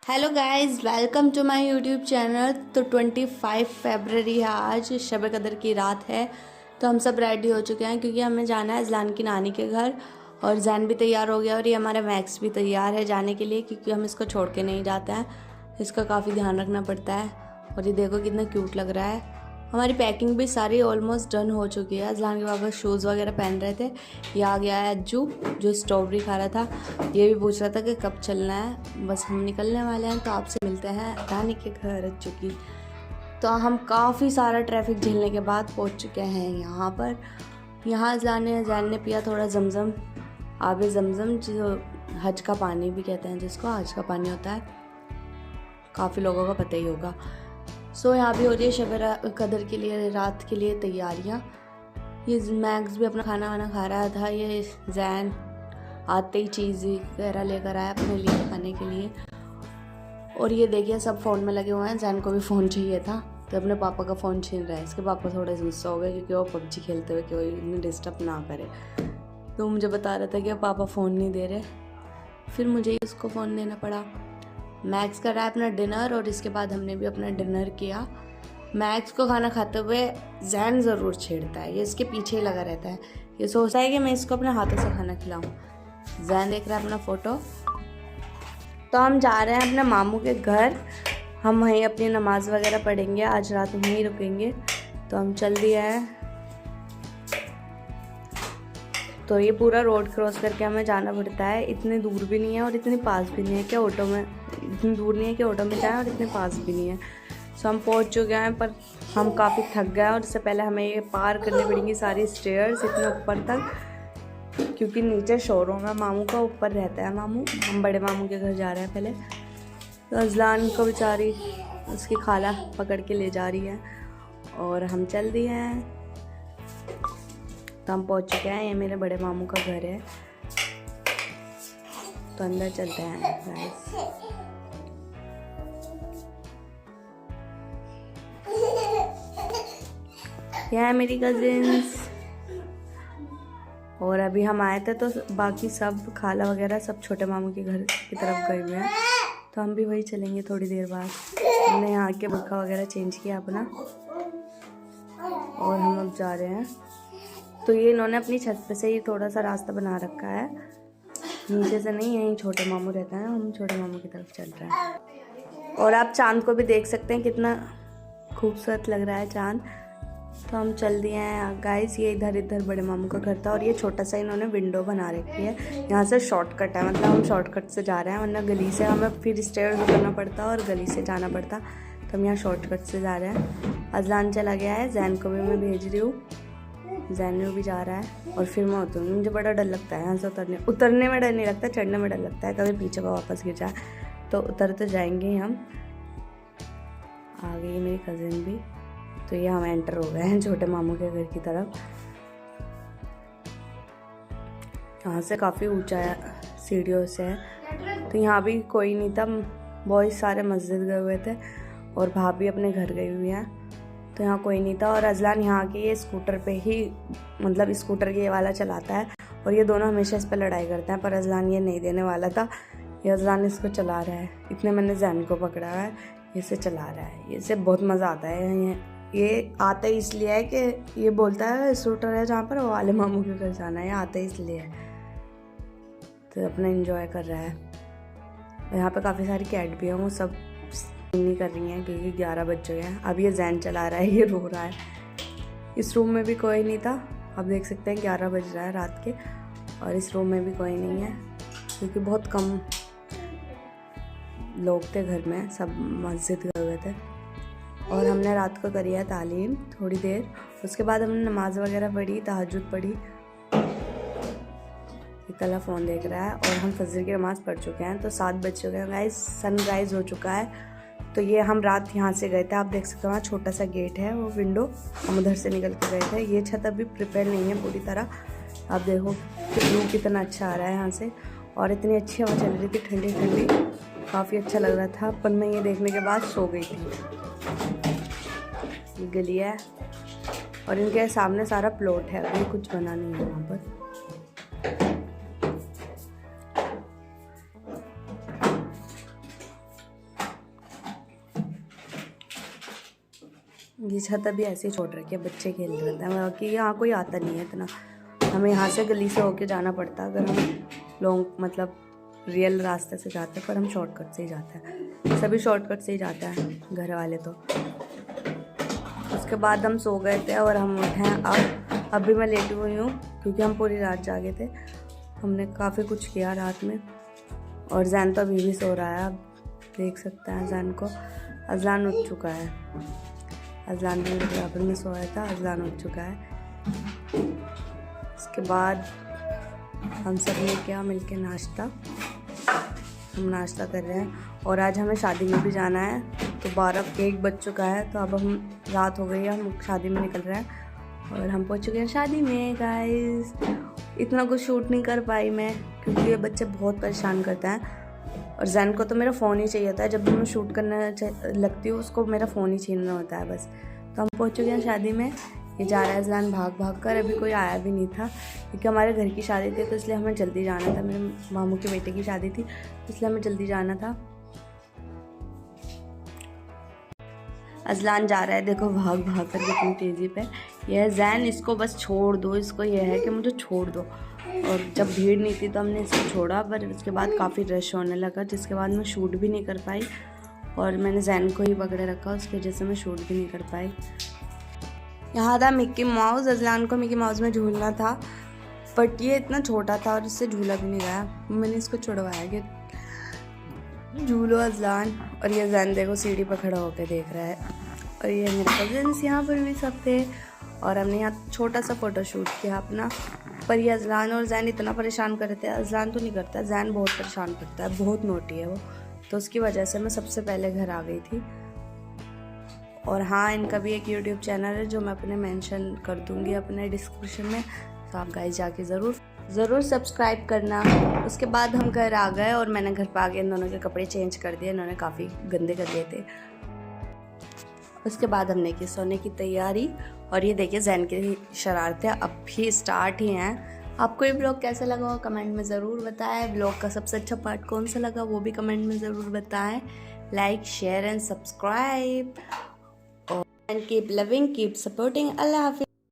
Hello guys, welcome to my YouTube channel. तो 25 फरवरी है, आज शब कदर की रात है। तो हम सब रेडी हो चुके हैं क्योंकि हमें जाना है जैन की नानी के घर। और जैन भी तैयार हो गया और ये हमारा मैक्स भी तैयार है जाने के लिए, क्योंकि हम इसको छोड़ के नहीं जाते हैं। इसका काफ़ी ध्यान रखना पड़ता है। और ये देखो कितना क्यूट लग रहा है। हमारी पैकिंग भी सारी ऑलमोस्ट डन हो चुकी है। जैन के पापा शूज़ वगैरह पहन रहे थे। ये आ गया है अज्जू, जो स्ट्रॉबेरी खा रहा था। ये भी पूछ रहा था कि कब चलना है। बस हम निकलने वाले हैं, तो आपसे मिलते हैं रानी के घर अज्जू की। तो हम काफ़ी सारा ट्रैफिक झेलने के बाद पहुंच चुके हैं यहाँ पर। यहाँ जैन ने पिया थोड़ा जमजम, आबे जमजम, जो हज का पानी भी कहते हैं, जिसको हज का पानी होता है, काफ़ी लोगों को पता ही होगा। सो यहाँ भी हो रही है शब कदर के लिए, रात के लिए तैयारियाँ। ये मैक्स भी अपना खाना वाना खा रहा था। ये जैन आते ही चीज़ वगैरह लेकर आया अपने लिए खाने के लिए। और ये देखिए सब फ़ोन में लगे हुए हैं। जैन को भी फ़ोन चाहिए था, तो अपने पापा का फ़ोन छीन रहा है। इसके पापा थोड़े गुस्सा हो गए क्योंकि वो पबजी खेलते हुए कि वो इन्हें डिस्टर्ब ना करे। तो मुझे बता रहा था कि पापा फ़ोन नहीं दे रहे, फिर मुझे ही उसको फ़ोन देना पड़ा। मैक्स कर रहा है अपना डिनर, और इसके बाद हमने भी अपना डिनर किया। मैक्स को खाना खाते हुए जैन ज़रूर छेड़ता है, ये इसके पीछे ही लगा रहता है। ये सोचता है कि मैं इसको अपने हाथों से खाना खिलाऊं। जैन देख रहा है अपना फ़ोटो। तो हम जा रहे हैं अपने मामू के घर। हम वहीं अपनी नमाज वगैरह पढ़ेंगे, आज रात वहीं रुकेंगे। तो हम चल दिए हैं। तो ये पूरा रोड क्रॉस करके हमें जाना पड़ता है। इतनी दूर भी नहीं है और इतनी पास भी नहीं है कि ऑटो में, इतनी दूर नहीं है कि ऑटो में जाएं, और इतने पास भी नहीं है। सो हम पहुंच चुके हैं, पर हम काफ़ी थक गए। और इससे पहले हमें ये पार करनी पड़ेंगी सारी स्टेयर्स इतने ऊपर तक, क्योंकि नीचे शोरूम है मामू का, ऊपर रहता है मामू। हम बड़े मामू के घर जा रहे हैं पहले। तो अजलान को बेचारी उसकी खाला पकड़ के ले जा रही है, और हम चल दिए हैं। तो हम पहुंच चुके हैं। ये मेरे बड़े मामू का घर है। तो अंदर चलते हैं गाइस। यह है मेरी कजिन्स। और अभी हम आए थे तो बाकी सब खाला वगैरह सब छोटे मामू के घर की तरफ गए हुए हैं। तो हम भी वही चलेंगे थोड़ी देर बाद। हमने यहाँ के बुर्का वगैरह चेंज किया अपना, और हम अब जा रहे हैं। तो ये इन्होंने अपनी छत पे से ही थोड़ा सा रास्ता बना रखा है, नीचे से नहीं। यहीं छोटे मामू रहता है, हम छोटे मामू की तरफ चल रहे हैं। और आप चांद को भी देख सकते हैं, कितना खूबसूरत लग रहा है चांद। तो हम चल दिए हैं गाइस। ये इधर बड़े मामू का घर था, और ये छोटा सा इन्होंने विंडो बना रखी है। यहाँ से शॉर्टकट है, मतलब हम शॉर्टकट से जा रहे हैं, वरना गली से हमें फिर स्टेयर उतरना पड़ता और गली से जाना पड़ता। तो हम यहाँ शॉर्टकट से जा रहे हैं। अजलान चला गया है, जैन को भी मैं भेज रही हूँ। जैन भी जा रहा है, और फिर मैं उतरूँगी। मुझे बड़ा डर लगता है यहाँ से उतरने में डर नहीं लगता, चढ़ने में डर लगता है, कभी पीछे को वापस गिर जाए। तो उतर तो जाएंगे हम। आ गई मेरी कज़िन भी। तो ये हम एंटर हो गए हैं छोटे मामू के घर की तरफ। यहाँ से काफ़ी ऊंचा सीढ़ियों से है। तो यहाँ भी कोई नहीं था, बॉयज़ सारे मस्जिद गए हुए थे, और भाभी अपने घर गई हुई हैं। तो यहाँ कोई नहीं था। और अजलान यहाँ के ये स्कूटर पे ही, मतलब स्कूटर ये वाला चलाता है, और ये दोनों हमेशा इस पर लड़ाई करते हैं। पर अजलान ये नहीं देने वाला था। ये अजलान इसको चला रहा है। इतने मैंने जैन को पकड़ा है, इसे चला रहा है। इसे बहुत मज़ा आता है। ये आता ही इसलिए है कि ये बोलता है स्कूटर है जहाँ पर, वो वाले मामू के घर जाना है, ये आता ही इसलिए है। तो अपना एंजॉय कर रहा है। यहाँ पे काफ़ी सारी कैट भी हैं, वो सब नहीं कर रही हैं क्योंकि 11 बज चुके हैं। अब ये जैन चला रहा है, ये रो रहा है। इस रूम में भी कोई नहीं था। आप देख सकते हैं 11 बज रहा है रात के, और इस रूम में भी कोई नहीं है, क्योंकि बहुत कम लोग थे घर में, सब मस्जिद गए हुए थे। और हमने रात को करी है तालीम थोड़ी देर। उसके बाद हमने नमाज वगैरह पढ़ी, तहज्जुद पढ़ी। कला फ़ोन देख रहा है, और हम फजर की नमाज़ पढ़ चुके हैं। तो 7 बज चुके हैं गाइस, सनराइज़ हो चुका है। तो ये हम रात यहाँ से गए थे। आप देख सकते हो वहाँ छोटा सा गेट है, वो विंडो, हम उधर से निकल के गए थे। ये छत अभी प्रिपेयर नहीं है पूरी तरह। आप देखो कि व्यू कितना अच्छा आ रहा है यहाँ से, और इतनी अच्छी हवा चल रही थी, ठंडी ठंडी, काफ़ी अच्छा लग रहा था। पर मैं ये देखने के बाद सो गई थी। ये गली है, और इनके सामने सारा प्लॉट है, अभी कुछ बना नहीं है वहाँ पर। ये छत अभी ऐसे ही छोड़ रखी है, बच्चे खेल रहे थे बाकी यहाँ कोई आता नहीं है इतना। हमें यहाँ से गली से होके जाना पड़ता अगर हम लॉन्ग मतलब रियल रास्ते से जाते हैं, पर हम शॉर्टकट से ही जाते हैं, सभी शॉर्टकट से ही जाते हैं घर वाले तो। उसके बाद हम सो गए थे और हम उठे हैं अब भी मैं लेटी हुई हूँ क्योंकि हम पूरी रात जागे थे। हमने काफ़ी कुछ किया रात में और जैन तो अभी भी सो रहा है, आप देख सकते हैं जैन को। अजलान उठ चुका है, अजलान भी बराबर में सोया था, अजलान उठ चुका है। उसके बाद हम सब ने किया मिलके नाश्ता, हम नाश्ता कर रहे हैं और आज हमें शादी में भी जाना है। तो 12 बज चुका है, तो अब हम रात हो गई है, हम शादी में निकल रहे हैं और हम पहुंच चुके हैं शादी में गाइस। इतना कुछ शूट नहीं कर पाई मैं क्योंकि ये बच्चे बहुत परेशान करते हैं और जैन को तो मेरा फ़ोन ही चाहिए होता है, जब भी मैं शूट करने लगती हूँ उसको मेरा फ़ोन ही छीनना होता है बस। तो हम पहुँच चुके हैं शादी में। ये जा रहा है जैन भाग भाग कर, अभी कोई आया भी नहीं था क्योंकि हमारे घर की शादी थी तो इसलिए हमें जल्दी जाना था। मेरे मामू के बेटे की शादी थी इसलिए हमें जल्दी जाना था। अजलान जा रहा है, देखो भाग भाग कर कितनी तेज़ी पे। यह जैन इसको बस छोड़ दो, इसको यह है कि मुझे छोड़ दो। और जब भीड़ नहीं थी तो हमने इसको छोड़ा, पर उसके बाद काफ़ी रश होने लगा जिसके बाद मैं शूट भी नहीं कर पाई और मैंने जैन को ही पकड़े रखा, उसकी वजह से मैं शूट भी नहीं कर पाई। यहाँ था मिक्की माउस, अजलान को मिक्की माउस में झूलना था बट ये इतना छोटा था और इससे झूला भी नहीं गया। मैंने इसको छुड़वाया कि झूलो अजलान। और ये जैन देखो सीढ़ी पर खड़ा होकर देख रहा है और ये मेरे कजिन्स यहाँ पर भी सब थे और हमने यहाँ छोटा सा फ़ोटो शूट किया अपना। पर ये अजलान और जैन इतना परेशान कर रहे थे, अजलान तो नहीं करता, जैन बहुत परेशान करता है, बहुत नोटी है वो, तो उसकी वजह से मैं सबसे पहले घर आ गई थी। और हाँ, इनका भी एक यूट्यूब चैनल है जो मैं अपने मेंशन कर दूँगी अपने डिस्क्रिप्शन में, तो आप गाइस जाके ज़रूर सब्सक्राइब करना। उसके बाद हम घर आ गए और मैंने घर पर आके इन दोनों के कपड़े चेंज कर दिए, इन्होंने काफ़ी गंदे कर दिए थे। उसके बाद हमने की सोने की तैयारी और ये देखिए जैन की शरारतें अब भी स्टार्ट ही हैं। आपको ये ब्लॉग कैसा लगा वो कमेंट में ज़रूर बताएं। ब्लॉग का सबसे अच्छा पार्ट कौन सा लगा वो भी कमेंट में ज़रूर बताएं। Like, share and subscribe and keep loving, keep supporting. Allah Hafiz.